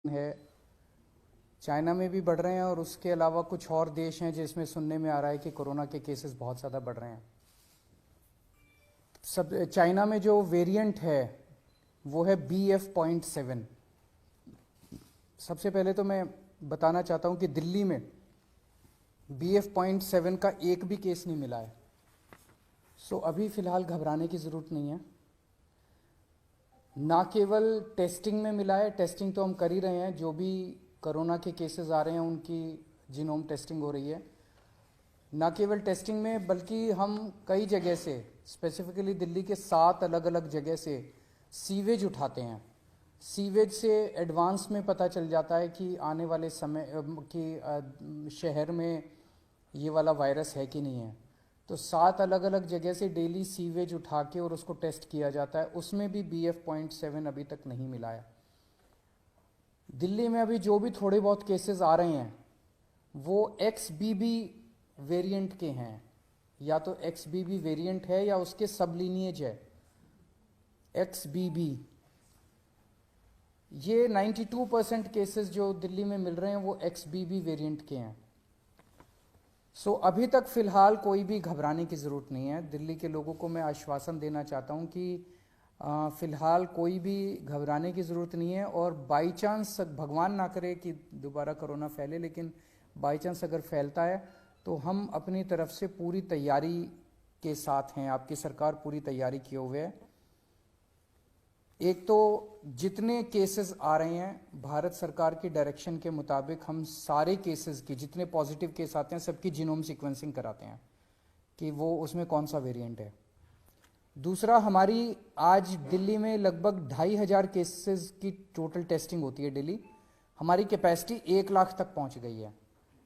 है, चाइना में भी बढ़ रहे हैं और उसके अलावा कुछ और देश हैं जिसमें सुनने में आ रहा है कि कोरोना के केसेस बहुत ज़्यादा बढ़ रहे हैं। सब चाइना में जो वेरिएंट है वो है BF.7। सबसे पहले तो मैं बताना चाहता हूं कि दिल्ली में BF.7 का एक भी केस नहीं मिला है। सो अभी फ़िलहाल घबराने की ज़रूरत नहीं है। ना केवल टेस्टिंग में मिला है, टेस्टिंग तो हम कर ही रहे हैं, जो भी कोरोना के केसेस आ रहे हैं उनकी जीनोम टेस्टिंग हो रही है। ना केवल टेस्टिंग में बल्कि हम कई जगह से, स्पेसिफिकली दिल्ली के 7 अलग अलग जगह से सीवेज उठाते हैं। सीवेज से एडवांस में पता चल जाता है कि आने वाले समय कि शहर में ये वाला वायरस है कि नहीं है। तो 7 अलग अलग जगह से डेली सीवेज उठा के और उसको टेस्ट किया जाता है, उसमें भी BF.7 अभी तक नहीं मिला है। दिल्ली में अभी जो भी थोड़े बहुत केसेस आ रहे हैं वो XBB वेरिएंट के हैं, या तो XBB वेरिएंट है या उसके सब लीनिएज है XBB। ये 92% केसेस जो दिल्ली में मिल रहे हैं वो XBB वेरिएंट के हैं। सो अभी तक फिलहाल कोई भी घबराने की ज़रूरत नहीं है। दिल्ली के लोगों को मैं आश्वासन देना चाहता हूं कि फ़िलहाल कोई भी घबराने की ज़रूरत नहीं है। और बाई चांस, भगवान ना करे कि दोबारा कोरोना फैले, लेकिन बाई चांस अगर फैलता है तो हम अपनी तरफ से पूरी तैयारी के साथ हैं। आपकी सरकार पूरी तैयारी किए हुए है। एक तो जितने केसेस आ रहे हैं, भारत सरकार की डायरेक्शन के मुताबिक हम सारे केसेस की, जितने पॉजिटिव केस आते हैं सबकी जीनोम सीक्वेंसिंग कराते हैं कि वो उसमें कौन सा वेरिएंट है। दूसरा, हमारी आज दिल्ली में लगभग 2,500 केसेस की टोटल टेस्टिंग होती है डेली। हमारी कैपेसिटी 1 लाख तक पहुंच गई है।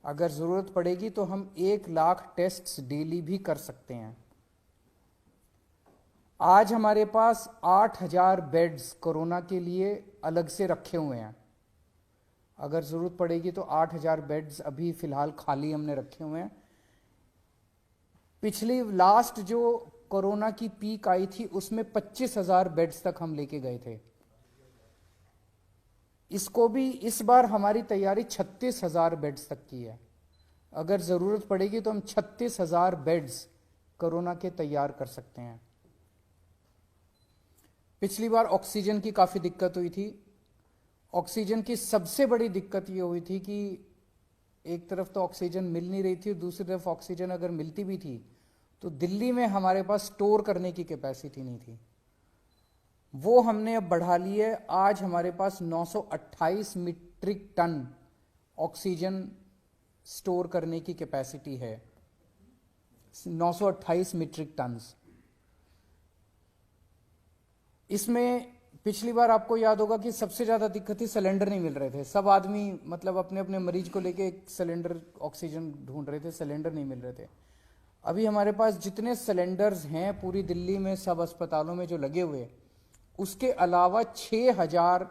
अगर ज़रूरत पड़ेगी तो हम 1 लाख टेस्ट्स डेली भी कर सकते हैं। आज हमारे पास 8,000 बेड्स कोरोना के लिए अलग से रखे हुए हैं। अगर ज़रूरत पड़ेगी तो 8,000 बेड्स अभी फ़िलहाल खाली हमने रखे हुए हैं। पिछली लास्ट जो कोरोना की पीक आई थी उसमें 25,000 बेड्स तक हम लेके गए थे। इसको भी इस बार हमारी तैयारी 36,000 बेड्स तक की है। अगर ज़रूरत पड़ेगी तो हम 36,000 बेड्स कोरोना के तैयार कर सकते हैं। पिछली बार ऑक्सीजन की काफ़ी दिक्कत हुई थी। ऑक्सीजन की सबसे बड़ी दिक्कत ये हुई थी कि एक तरफ तो ऑक्सीजन मिल नहीं रही थी, दूसरी तरफ ऑक्सीजन अगर मिलती भी थी तो दिल्ली में हमारे पास स्टोर करने की कैपेसिटी नहीं थी। वो हमने अब बढ़ा ली है। आज हमारे पास 928 मीट्रिक टन ऑक्सीजन स्टोर करने की कैपेसिटी है। 928 मीट्रिक टन्स। इसमें पिछली बार आपको याद होगा कि सबसे ज़्यादा दिक्कत थी, सिलेंडर नहीं मिल रहे थे। सब आदमी मतलब अपने अपने मरीज को लेके एक सिलेंडर ऑक्सीजन ढूंढ रहे थे, सिलेंडर नहीं मिल रहे थे। अभी हमारे पास जितने सिलेंडर्स हैं पूरी दिल्ली में सब अस्पतालों में जो लगे हुए, उसके अलावा 6,000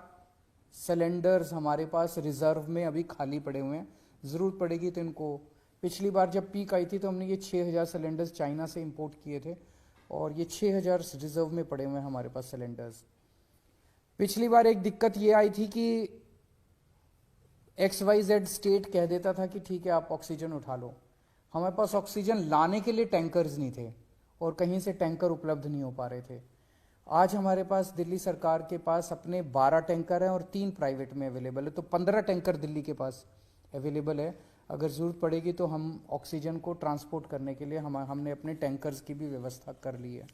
सिलेंडर्स हमारे पास रिजर्व में अभी खाली पड़े हुए हैं। ज़रूरत पड़ेगी तो इनको, पिछली बार जब पीक आई थी तो हमने ये 6,000 सिलेंडर्स चाइना से इंपोर्ट किए थे और ये 6,000 रिजर्व में पड़े हुए हैं हमारे पास सिलेंडर्स। पिछली बार एक दिक्कत ये आई थी कि XYZ स्टेट कह देता था कि ठीक है आप ऑक्सीजन उठा लो। हमारे पास ऑक्सीजन लाने के लिए टैंकर्स नहीं थे और कहीं से टैंकर उपलब्ध नहीं हो पा रहे थे। आज हमारे पास दिल्ली सरकार के पास अपने 12 टैंकर हैं और 3 प्राइवेट में अवेलेबल है, तो 15 टैंकर दिल्ली के पास अवेलेबल है। अगर ज़रूरत पड़ेगी तो हम ऑक्सीजन को ट्रांसपोर्ट करने के लिए हमने अपने टैंकर्स की भी व्यवस्था कर ली है।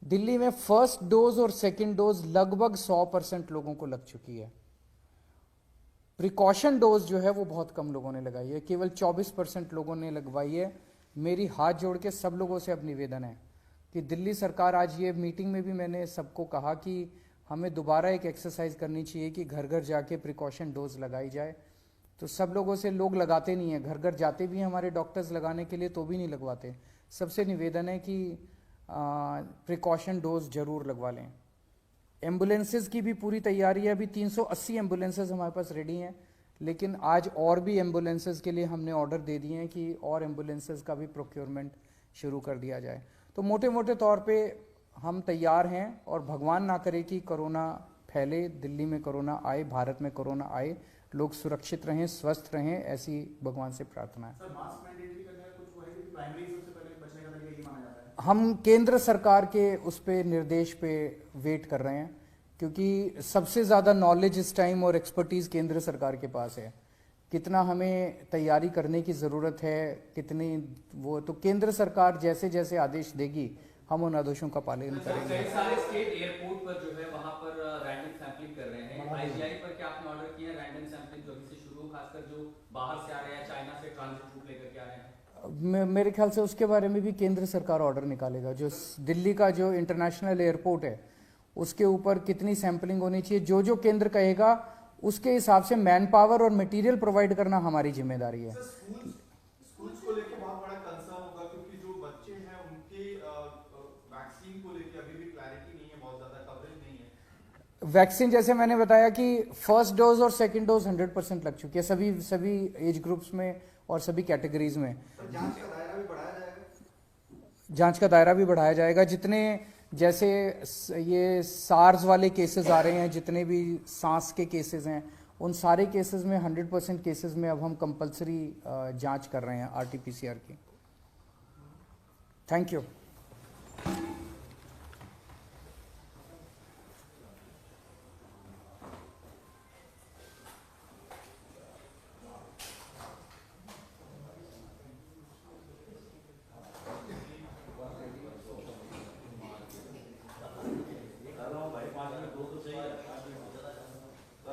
दिल्ली में फर्स्ट डोज और सेकेंड डोज लगभग 100% लोगों को लग चुकी है। प्रिकॉशन डोज जो है वो बहुत कम लोगों ने लगाई है, केवल 24% लोगों ने लगवाई है। मेरी हाथ जोड़ के सब लोगों से अब निवेदन है कि दिल्ली सरकार, आज ये मीटिंग में भी मैंने सबको कहा कि हमें दोबारा एक एक्सरसाइज करनी चाहिए कि घर घर जाके प्रिकॉशन डोज लगाई जाए। तो सब लोगों से, लोग लगाते नहीं है, घर घर जाते भी हैं हमारे डॉक्टर्स लगाने के लिए तो भी नहीं लगवाते। सबसे निवेदन है कि प्रिकॉशन डोज जरूर लगवा लें। एम्बुलेंसेज की भी पूरी तैयारी है। अभी 380 एम्बुलेंसेज हमारे पास रेडी हैं, लेकिन आज और भी एम्बुलेंसेज के लिए हमने ऑर्डर दे दिए हैं कि और एम्बुलेंसेज का भी प्रोक्योरमेंट शुरू कर दिया जाए। तो मोटे मोटे तौर पे हम तैयार हैं और भगवान ना करे कि कोरोना फैले, दिल्ली में कोरोना आए, भारत में कोरोना आए, लोग सुरक्षित रहें, स्वस्थ रहें, ऐसी भगवान से प्रार्थना है। सर मास्क मैंडेटरी करने का कुछ वो है कि प्राइमरी सबसे पहले बचने का तरीका ये माना जाता है? हम केंद्र सरकार के उस पे निर्देश पे वेट कर रहे हैं, क्योंकि सबसे ज़्यादा नॉलेज इस टाइम और एक्सपर्टीज़ केंद्र सरकार के पास है। कितना हमें तैयारी करने की ज़रूरत है, कितनी वो, तो केंद्र सरकार जैसे जैसे आदेश देगी हम उन आदेशों का पालन करेंगे। कई सारे स्टेट एयरपोर्ट पर जो है वहां पर रैंडम सैंपलिंग कर रहे हैं। आईजीआई पर क्या आपने ऑर्डर किया है रैंडम सैंपलिंग जो अभी से शुरू हो, खासकर जो बाहर से आ रहे हैं, चाइना से ट्रांजिट रूट लेकर के आ रहे हैं? मेरे ख्याल से उसके बारे में भी केंद्र सरकार ऑर्डर निकालेगा। जो दिल्ली का जो इंटरनेशनल एयरपोर्ट है उसके ऊपर कितनी सैंपलिंग होनी चाहिए, जो जो केंद्र कहेगा उसके हिसाब से मैन पावर और मटेरियल प्रोवाइड करना हमारी जिम्मेदारी है। स्कूल्स को लेके बहुत बड़ा कंसर्न होगा, क्योंकि जो बच्चे हैं उनके वैक्सीन को लेके अभी भी क्लैरिटी नहीं है, बहुत ज्यादा कवरेज नहीं है। वैक्सीन जैसे मैंने बताया कि फर्स्ट डोज और सेकंड डोज 100% लग चुकी है सभी एज ग्रुप्स में और सभी कैटेगरीज में। जांच का दायरा भी बढ़ाया जाएगा? जांच का दायरा भी बढ़ाया जाएगा। जितने जैसे ये सार्स वाले केसेस आ रहे हैं, जितने भी सांस के केसेस हैं, उन सारे केसेस में 100% केसेस में अब हम कंपलसरी जांच कर रहे हैं RT-PCR की। Thank you.